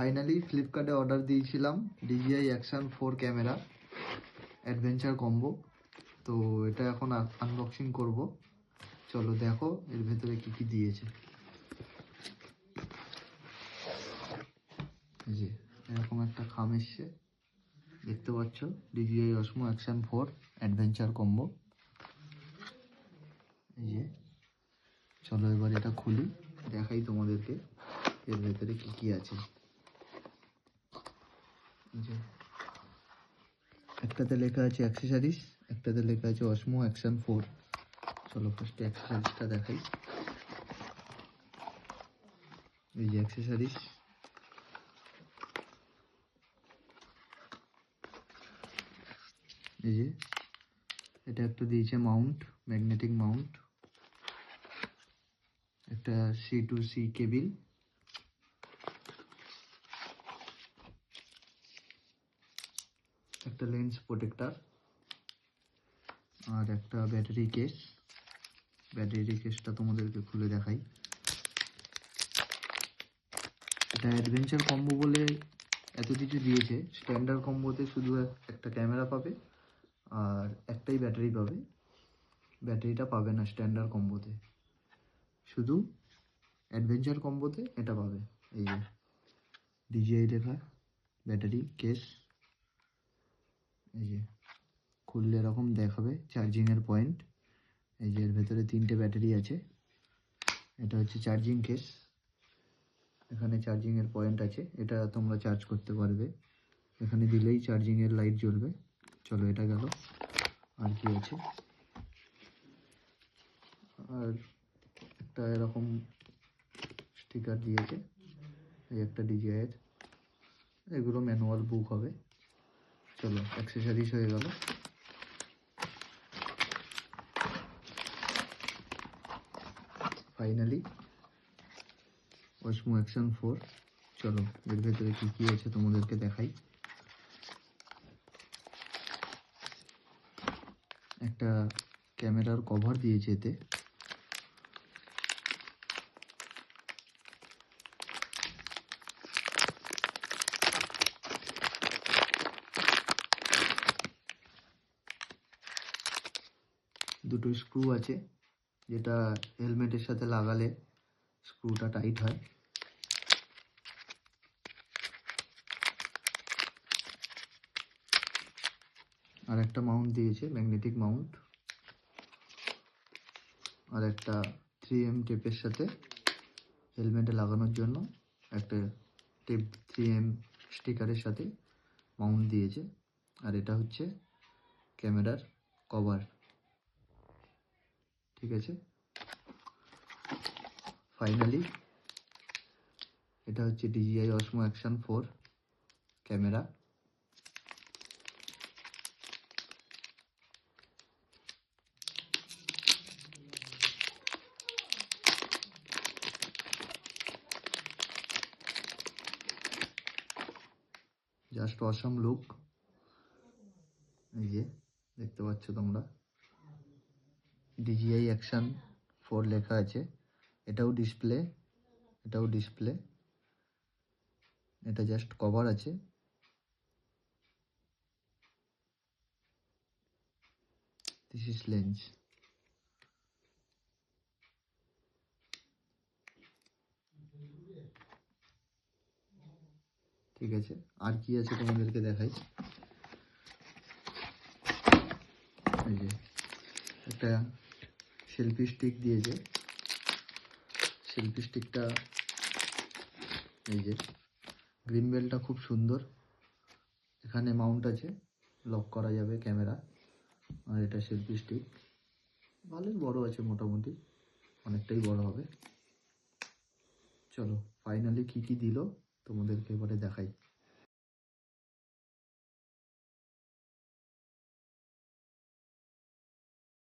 Finally ফ্লিপকার্টে order দিয়েছিলাম DJI Action 4 camera adventure combo. তো এটা এখন আনবক্সিং করব। চলো দেখো এর ভেতরে কি কি দিয়েছে। এই যে এরকম একটা খাম এসছে, দেখতে পাচ্ছ, DJI Osmo Action 4 adventure combo. এই যে চলো এবার এটা খুলি, দেখাই তোমাদেরকে এর ভেতরে কি কি আছে। যে একটাতে লেখা আছে অ্যাক্সেসরিজ, একটাতে লেখা আছে Osmo Action 4। চলো ফার্স্টে অ্যাক্সেসরিজটা দেখাই। এই যে অ্যাক্সেসরিজ, এই যে এটা একটা দিয়েছে মাউন্ট, ম্যাগনেটিক মাউন্ট, একটা C2C কেবিল, একটা লেন্স প্রোটেক্টর, আর একটা ব্যাটারি কেস। ব্যাটারি কেসটা তোমাদেরকে খুলে দেখাই। এটা অ্যাডভেঞ্চার কম্বো বলে এত কিছু দিয়েছে। স্ট্যান্ডার্ড কম্বোতে শুধু একটা ক্যামেরা পাবে আর একটাই ব্যাটারি পাবে। ব্যাটারিটা পাবে না স্ট্যান্ডার্ড কম্বোতে, শুধু অ্যাডভেঞ্চার কম্বোতে এটা পাবে। এই যে DJI লেখা, ব্যাটারি কেস। এই যে খুললে এরকম দেখাবে চার্জিংয়ের পয়েন্ট। এই যে এর ভেতরে 3টে ব্যাটারি আছে। এটা হচ্ছে চার্জিং কেস, এখানে চার্জিংয়ের পয়েন্ট আছে, এটা তোমরা চার্জ করতে পারবে। এখানে দিলেই চার্জিংয়ের লাইট জ্বলবে। চলো এটা গেল। আর কি আছে, আর একটা এরকম স্টিকার দিয়েছে, এই একটা DJI এর। এগুলো ম্যানুয়াল বুক হবে। চলো অ্যাক্সেসরিজ হয়ে গেল। Finally Osmo Action 4। চলো এর ভেতরে কি কি আছে তোমাদেরকে দেখাই। একটা ক্যামেরার কভার দিয়েছে এতে। দুটো স্ক্রু আছে, যেটা হেলমেটের সাথে লাগালে স্ক্রুটা টাইট হয়। আর একটা মাউন্ট দিয়েছে, ম্যাগনেটিক মাউন্ট। আর একটা 3M টেপের সাথে হেলমেটে লাগানোর জন্য একটা টেপ 3M স্টিকারের সাথে মাউন্ট দিয়েছে। আর এটা হচ্ছে ক্যামেরার কভার। ঠিক আছে, ফাইনালি এটা হচ্ছে DJI Osmo Action 4 camera. Just awesome look. এই যে দেখতে পাচ্ছ তোমরা, DJI Action 4 লেখা আছে। এটাও ডিসপ্লে, এটাও ডিসপ্লে। এটা জাস্ট কভার আছে। This is lens. ঠিক আছে, আর কি আছে তোমাদেরকে দেখাই। এই যে একটা সেলফি স্টিক দিয়েছে। সেলফি স্টিকটা, এই যে গ্রিন বেলটা খুব সুন্দর। এখানে মাউন্ট আছে, লক করা যাবে ক্যামেরা। আর এটা সেলফি স্টিক, ভালোই বড় আছে, মোটামুটি অনেকটাই বড় হবে। চলো ফাইনালি কি কি দিল তোমাদেরকে এবারে দেখাই।